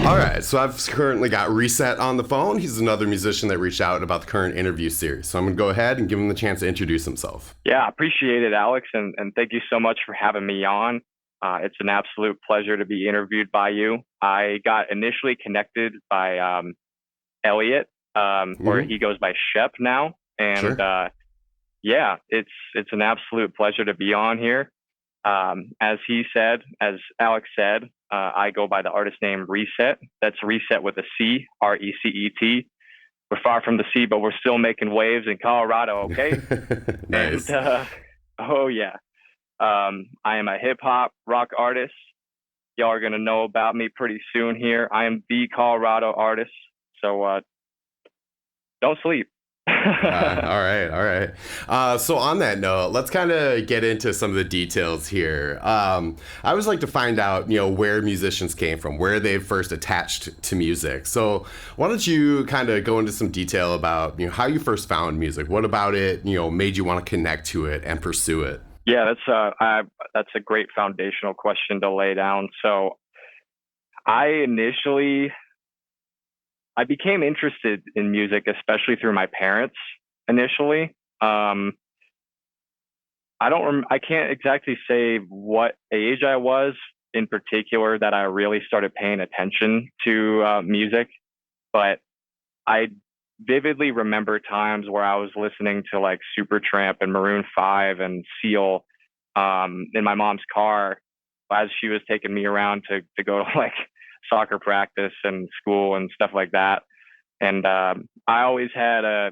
All right, so I've currently got Reset on the phone. He's another musician that reached out about the current interview series. So I'm going to go ahead and give him the chance to introduce himself. Yeah, appreciate it, Alex, and thank you so much for having me on. It's an absolute pleasure to be interviewed by you. I got initially connected by Elliot, or Mm-hmm. he goes by Shep now, and Sure. yeah, it's an absolute pleasure to be on here. As Alex said, I go by the artist name Reset. That's Reset with a C, Recet. We're far from the sea, but we're still making waves in Colorado. Okay, and Nice. oh yeah. I am a hip hop rock artist. Y'all are gonna know about me pretty soon here. I am the Colorado artist, so don't sleep. All right, all right. So on that note, let's kind of get into some of the details here. I always like to find out, where musicians came from, where they first attached to music. So why don't you kind of go into some detail about, how you first found music? What about it, made you want to connect to it and pursue it? Yeah, that's a great foundational question to lay down. So I initially I became interested in music, especially through my parents initially. Um, I can't exactly say what age I was in particular that I really started paying attention to music, but I vividly remember times where I was listening to like Supertramp and Maroon 5 and Seal in my mom's car as she was taking me around to go to like soccer practice and school and stuff like that. And I always had I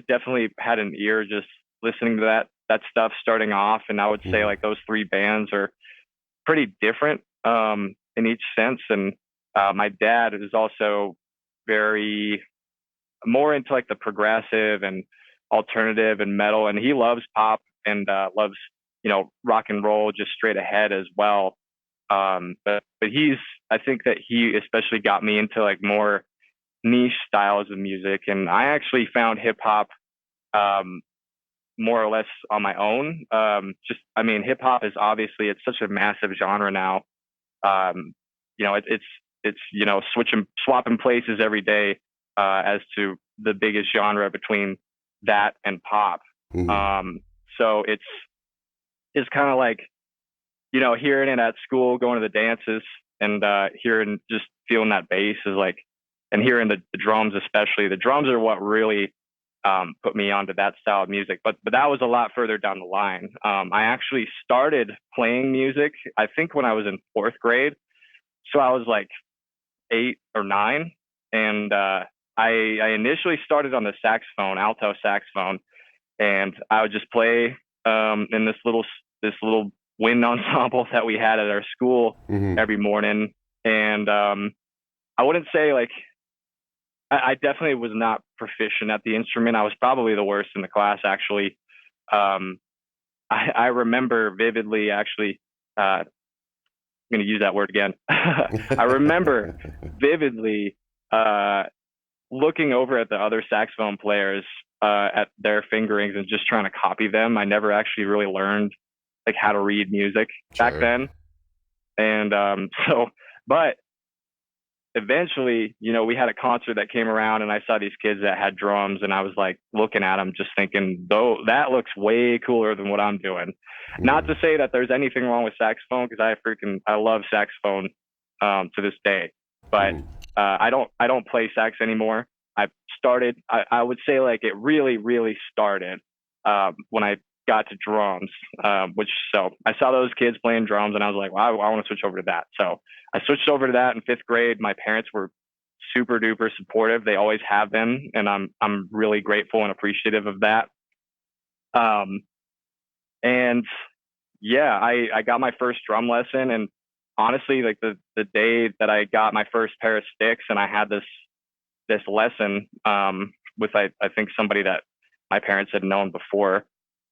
definitely had an ear just listening to that stuff starting off. And I would say Mhm. like those three bands are pretty different in each sense. And my dad is also very more into like the progressive and alternative and metal, and he loves pop and loves rock and roll just straight ahead as well. But I think that he especially got me into like more niche styles of music, and I actually found hip hop um, more or less on my own. I mean, hip hop is obviously it's such a massive genre now. Um, it's switching swapping places every day as to the biggest genre between that and pop. Mhm. Um, so it's kind of like hearing it at school, going to the dances, and hearing just feeling that bass is like, and hearing the drums especially. The drums are what really put me onto that style of music. But that was a lot further down the line. I actually started playing music, I think, when I was in fourth grade. So I was like 8 or 9, and I initially started on the saxophone, alto saxophone, and I would just play in this little wind ensemble that we had at our school Mhm. every morning. And I wouldn't say like I definitely was not proficient at the instrument. I was probably the worst in the class, actually. Um, I remember vividly, actually. I'm going to use that word again. I remember vividly uh, looking over at the other saxophone players at their fingerings and just trying to copy them. I never actually really learned like how to read music back Sure. then, and but eventually, we had a concert that came around, and I saw these kids that had drums, and I was like looking at them, just thinking, though that looks way cooler than what I'm doing. Not to Mhm. say that there's anything wrong with saxophone, because I love saxophone to this day, but Mhm. I don't play sax anymore. I would say like it really really started when I got to drums, which so I saw those kids playing drums, and I was like, well, I want to switch over to that. So I switched over to that in fifth grade. My parents were super duper supportive. They always have been, and I'm really grateful and appreciative of that. Um, and yeah, I got my first drum lesson, and honestly, like the day that I got my first pair of sticks, and I had this lesson with I think somebody that my parents had known before.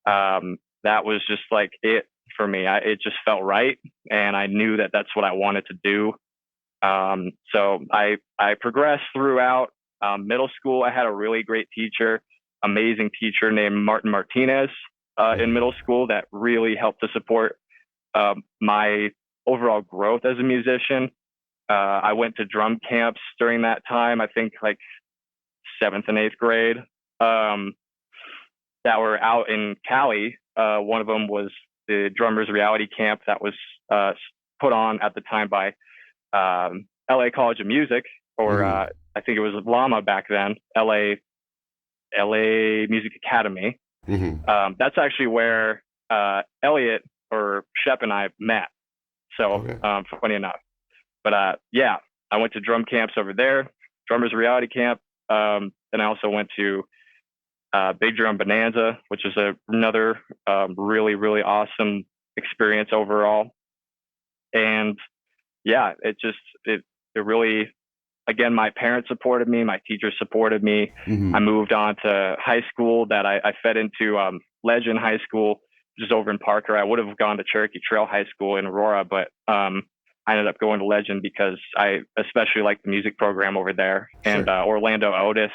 That was just like it for me. It just felt right, and I knew that that's what I wanted to do. So I progressed throughout middle school. I had a really great teacher, amazing teacher named Martin Martinez in Mhm. middle school that really helped to support my overall growth as a musician. I went to drum camps during that time. I think like seventh and eighth grade, um, that were out in Cali. One of them was the Drummers Reality Camp that was uh, put on at the time by LA College of Music, or Hmm. I think it was Llama back then, LA Music Academy. Hmm. That's actually where Elliot or Shep and I met. So Okay. funny enough. But yeah, I went to drum camps over there, Drummers Reality Camp. Then I also went to Big Drum Bonanza, which is another really, really awesome experience overall. And yeah, it really, again, my parents supported me, my teachers supported me. I Hmm. moved on to high school that I fed into Legend High School, which is over in Parker. I would have gone to Cherokee Trail High School in Aurora, but I ended up going to Legend because I especially liked the music program over there. And Sure. Orlando Otis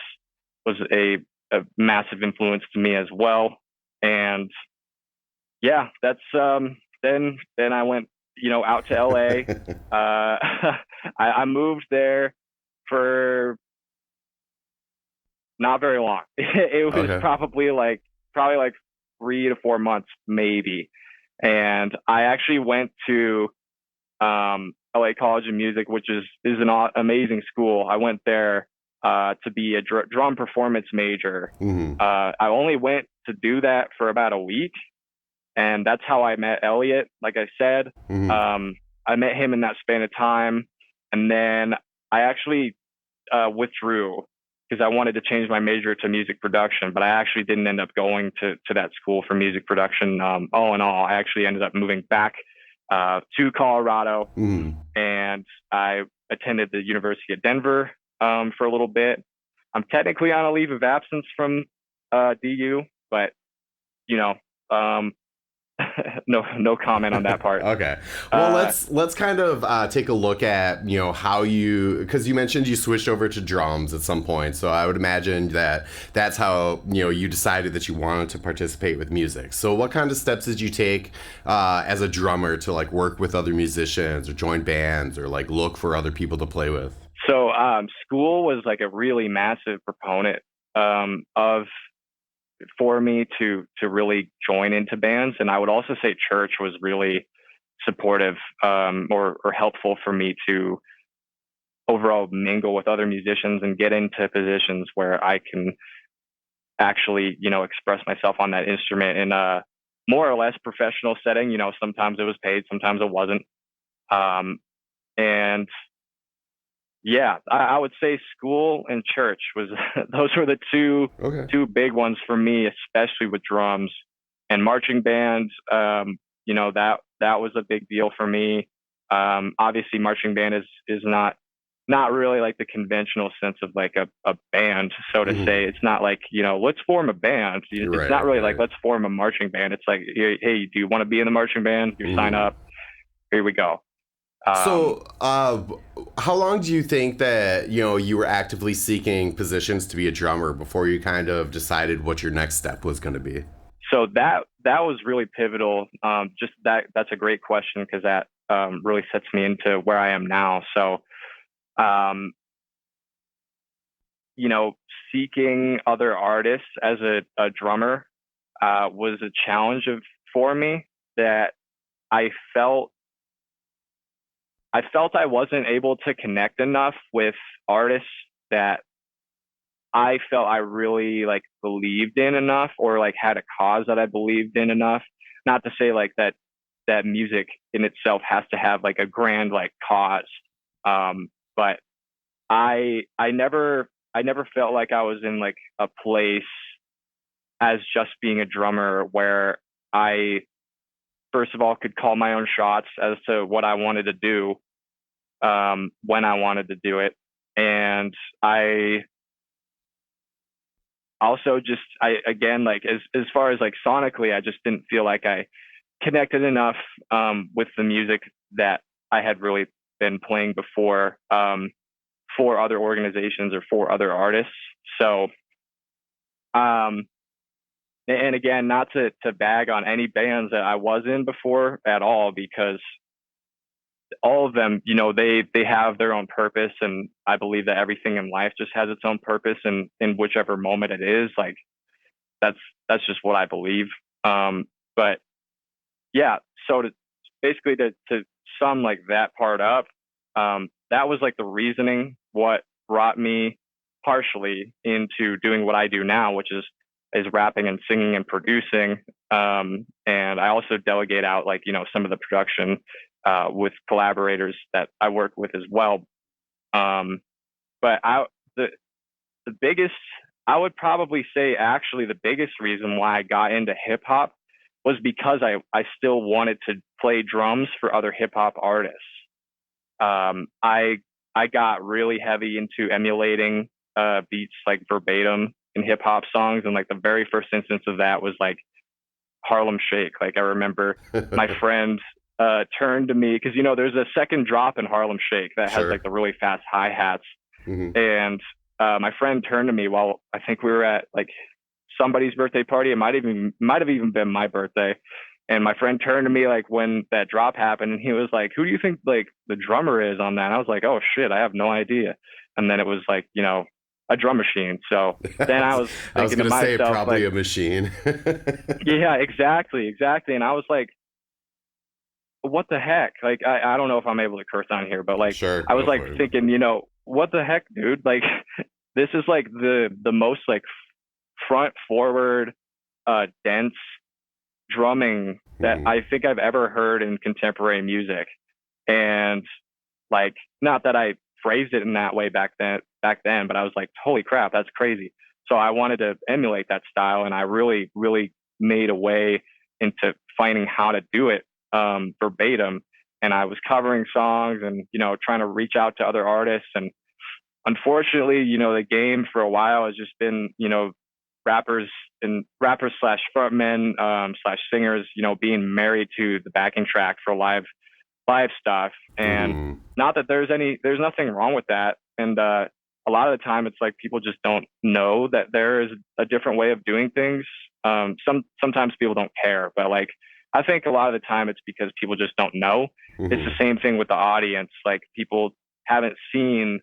was a massive influence to me as well. And yeah, that's then I went, out to LA. I moved there for not very long. It was Okay. probably like 3 to 4 months maybe. And I actually went to LA College of Music, which is an amazing school. I went there to be a drum performance major. Hmm. I only went to do that for about a week, and that's how I met Elliot. Like I said, Hmm. um, I met him in that span of time, and then I actually withdrew because I wanted to change my major to music production, but I actually didn't end up going to that school for music production. All in all, I actually ended up moving back to Colorado, Hmm. and I attended the University of Denver for a little bit. I'm technically on a leave of absence from DU, but you know, um, no comment on that part. Okay. Well, Uh, let's kind of take a look at how you, because you mentioned you switched over to drums at some point. So I would imagine that that's how you decided that you wanted to participate with music. So what kind of steps did you take as a drummer to like work with other musicians or join bands or like look for other people to play with? so school was like a really massive proponent of for me to really join into bands, and I would also say church was really supportive or helpful for me to overall mingle with other musicians and get into positions where I can actually express myself on that instrument in a more or less professional setting. Sometimes it was paid, sometimes it wasn't. Um, and yeah, I would say school and church was those were the two Okay. two big ones for me, especially with drums and marching bands. That was a big deal for me. Obviously, marching band is not really like the conventional sense of like a band, so to Hmm. say. It's not like let's form a band. It's not Right. really like Right. let's form a marching band. It's like hey, do you want to be in the marching band? You sign Hmm. up. Here we go. Um, So, how long do you think that you were actively seeking positions to be a drummer before you kind of decided what your next step was going to be? so that was really pivotal. Just that's a great question because that really sets me into where I am now. So, um, you know, seeking other artists as a drummer was a challenge for me that I felt I wasn't able to connect enough with artists that I felt I really like believed in enough or like had a cause that I believed in enough. Not to say like that music in itself has to have like a grand like cause. But I never felt like I was in like a place as just being a drummer where I first of all could call my own shots as to what I wanted to do when I wanted to do it. And I also just I again like as far as like sonically, I just didn't feel like I connected enough with the music that I had really been playing before for other organizations or for other artists. So um, and again, not to bag on any bands that I was in before at all, because all of them, they have their own purpose, and I believe that everything in life just has its own purpose, and in whichever moment it is, like that's that's just what I believe. But yeah, so basically to sum like that part up, that was like the reasoning what brought me partially into doing what I do now, which is rapping and singing and producing. And I also delegate out like some of the production with collaborators that I work with as well. Um, but the the biggest I would probably say actually the biggest reason why I got into hip hop was because I still wanted to play drums for other hip hop artists. I got really heavy into emulating beats like verbatim in hip hop songs, and like the very first instance of that was like Harlem Shake. Like I remember my friend turned to me because there's a second drop in Harlem Shake that has like Sure. the really fast hi hats, Hmm. and my friend turned to me while I think we were at like somebody's birthday party. It might have even been my birthday. And my friend turned to me like when that drop happened, and he was like, "Who do you think like the drummer is on that?" And I was like, "Oh shit, I have no idea." And then it was like a drum machine. So then I was I was thinking to gonna say myself probably like, a machine. "Yeah, exactly, exactly." And I was like, "What the heck?" Like I don't know if I'm able to curse on here, but like Sure, I was go like for it. thinking, what the heck, dude? Like this is like the most like front forward, dense drumming that Hmm. I think I've ever heard in contemporary music. And like, not that I phrased it in that way back then, but I was like, holy crap, that's crazy. So I wanted to emulate that style, and I really, really made a way into finding how to do it verbatim. And I was covering songs and trying to reach out to other artists. And unfortunately, the game for a while has just been, rappers and rappers slash frontmen slash singers, being married to the backing track for live stuff. And Hmm. not that there's nothing wrong with that. And a lot of the time, it's like people just don't know that there is a different way of doing things. Sometimes people don't care, but like I think a lot of the time it's because people just don't know. It's the Hmm. same thing with the audience. Like people haven't seen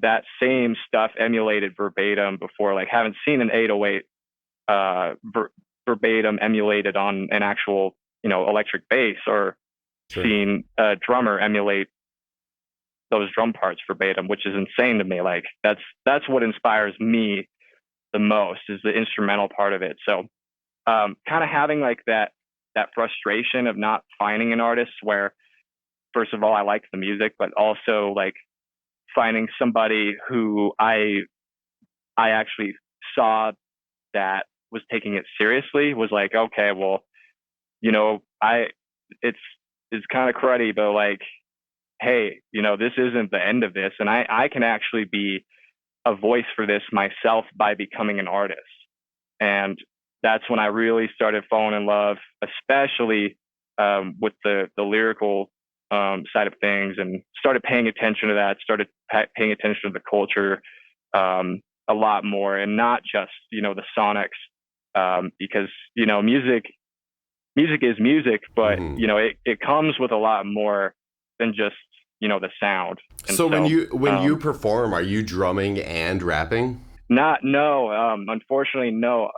that same stuff emulated verbatim before. Like haven't seen an 808 verbatim emulated on an actual electric bass, or Sure. seen a drummer emulate those drum parts verbatim, which is insane to me. Like that's what inspires me the most, is the instrumental part of it. So kind of having like that frustration of not finding an artist where first of all I like the music, but also like finding somebody who I actually saw that was taking it seriously, was like, okay, well, I it's it's kind of cruddy, but like, hey, this isn't the end of this, and I can actually be a voice for this myself by becoming an artist. And that's when I really started falling in love, especially with the lyrical side of things, and started paying attention to that. Started paying attention to the culture a lot more, and not just the sonics, because music is music, but Hmm. it comes with a lot more than just the sound. And So when so you perform, are you drumming and rapping? not no unfortunately no,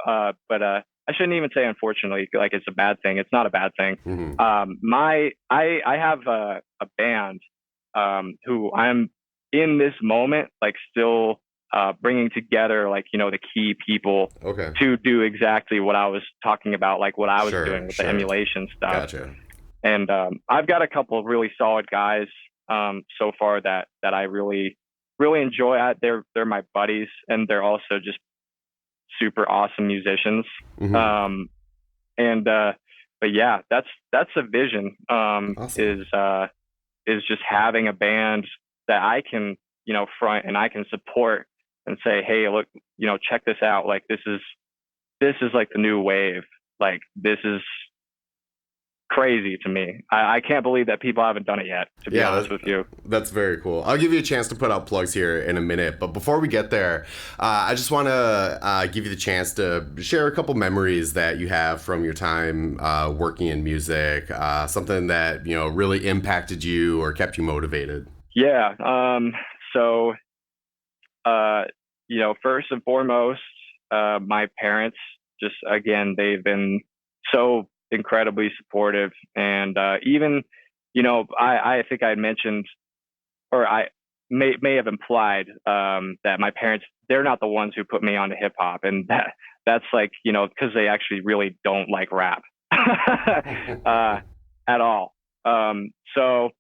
but I shouldn't even say unfortunately like it's a bad thing. It's not a bad thing. Hmm. My I have a band who I'm in this moment like still bringing together, like the key people Okay. to do exactly what I was talking about, like what I was doing Sure, with the sure. emulation stuff. Gotcha. And I've got a couple of really solid guys so far that I really really enjoy. They're my buddies, and they're also just super awesome musicians. Hmm. Um, and but yeah, that's a vision. Awesome. Is just having a band that I can front and I can support and say, hey, look, check this out. Like this is like the new wave. Like this is crazy to me. I can't believe that people haven't done it yet, to be Yeah, honest with you. that's very cool. I'll give you a chance to put out plugs here in a minute, but before we get there, I just want to give you the chance to share a couple memories that you have from your time working in music, something that really impacted you or kept you motivated. Yeah. So, uh, first and foremost, my parents, just again, they've been so incredibly supportive, and even, I think I mentioned, or I may have implied, that my parents, they're not the ones who put me onto hip hop, and that's like, because they actually really don't like rap at all. So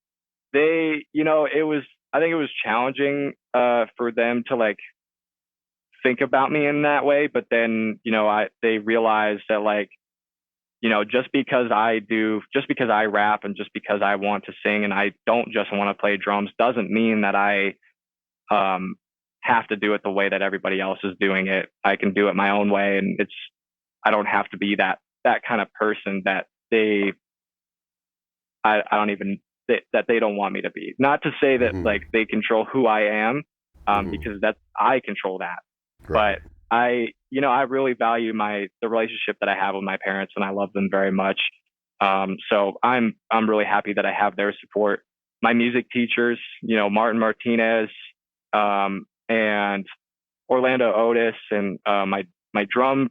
they, it was, I think it was challenging for them to like think about me in that way, but then, they realized that like, just because I rap and just because I want to sing and I don't just want to play drums doesn't mean that I um, have to do it the way that everybody else is doing it. I can do it my own way, and I don't have to be that kind of person that I don't even that they don't want me to be. Not to say that Mm-hmm. like they control who I am, Mm-hmm. because I control that. Right. But I really value the relationship that I have with my parents, and I love them very much. So I'm really happy that I have their support. My music teachers, Martin Martinez, and Orlando Otis, and my drum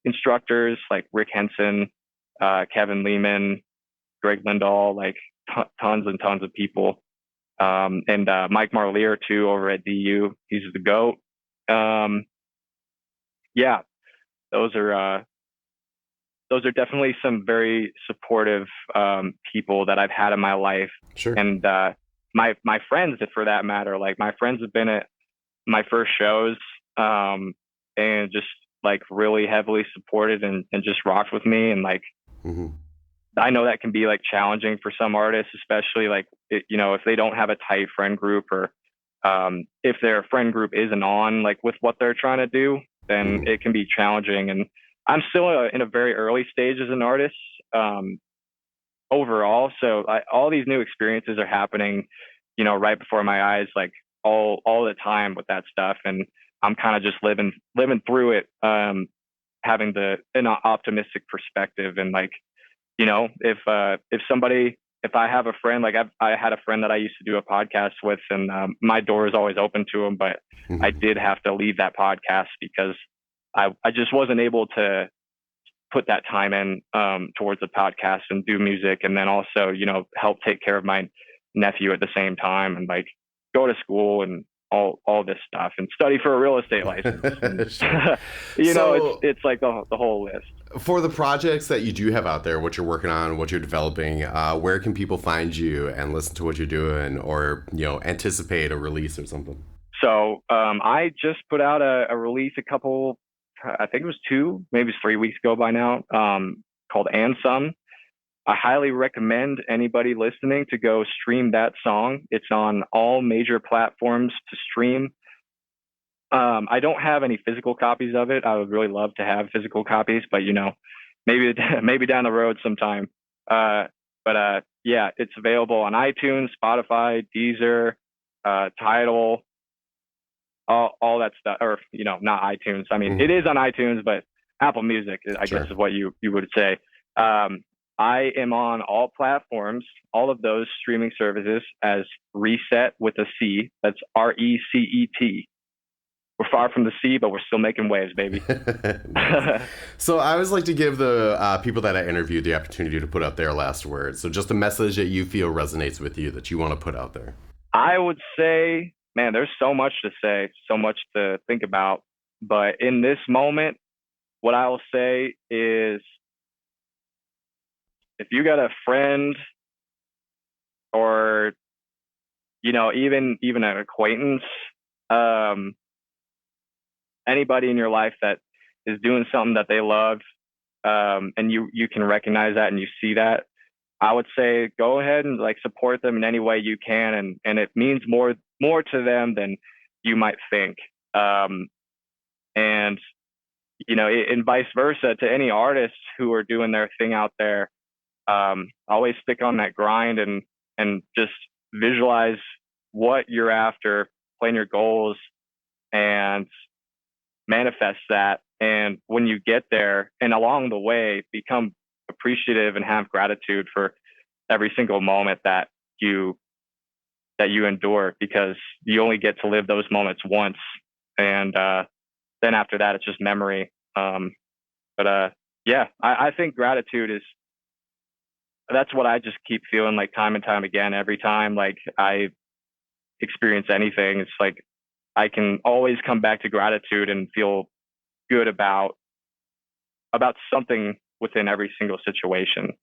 instructors like Rick Henson, Kevin Lehman, Greg Lindahl, like tons and tons of people. And Mike Marlier too over at DU. He's the GOAT. Um, yeah, those are definitely some very supportive people that I've had in my life, Sure. and my friends, for that matter. Like my friends have been at my first shows, and just like really heavily supported and just rocked with me, and like Mm-hmm. I know that can be like challenging for some artists, especially like if they don't have a tight friend group, or if their friend group isn't on like with what they're trying to do, then Mm-hmm. it can be challenging. And I'm still in a very early stage as an artist, um, overall. So all these new experiences are happening, right before my eyes, like all the time with that stuff, and I'm kind of just living through it, having an optimistic perspective, and like if I have a friend, like I had a friend that I used to do a podcast with, and my door is always open to him, but I Mm-hmm. did have to leave that podcast because I just wasn't able to put that time in, towards the podcast and do music, and then also help take care of my nephew at the same time, and like go to school and all this stuff, and study for a real estate license, and Sure. it's So, like the whole list. for the projects that you do have out there, what you're working on, what you're developing, where can people find you and listen to what you're doing, or anticipate a release or something? So I just put out a release I think it was 2, maybe 3 weeks ago by now, called And Some. I highly recommend anybody listening to go stream that song. It's on all major platforms to stream. I don't have any physical copies of it. I would really love to have physical copies, but maybe maybe down the road sometime. Uh, but yeah, it's available on iTunes, Spotify, Deezer, Tidal, all that stuff, or not iTunes. I mean, it Mm-hmm. is on iTunes, but Apple Music, I guess, Sure. is what you would say. I am on all platforms, all of those streaming services, as Reset with a C. That's RECET. We're far from the sea, but we're still making waves, baby. Nice. So I always like to give the people that I interviewed the opportunity to put out their last words. So just a message that you feel resonates with you that you want to put out there. I would say, man, there's so much to say, so much to think about. But in this moment, what I will say is, if you got a friend, or even an acquaintance, um, anybody in your life that is doing something that they love, and you can recognize that and you see that, I would say go ahead and like support them in any way you can, and it means more to them than you might think. Um, and and vice versa to any artists who are doing their thing out there. Always stick on that grind and just visualize what you're after, plan your goals, and manifest that. And when you get there and along the way, become appreciative and have gratitude for every single moment you that you endure, because you only get to live those moments once. And then after that, it's just memory. But yeah, I think gratitude is, that's what I just keep feeling like time and time again. Every time like I experience anything, it's like I can always come back to gratitude and feel good about something within every single situation.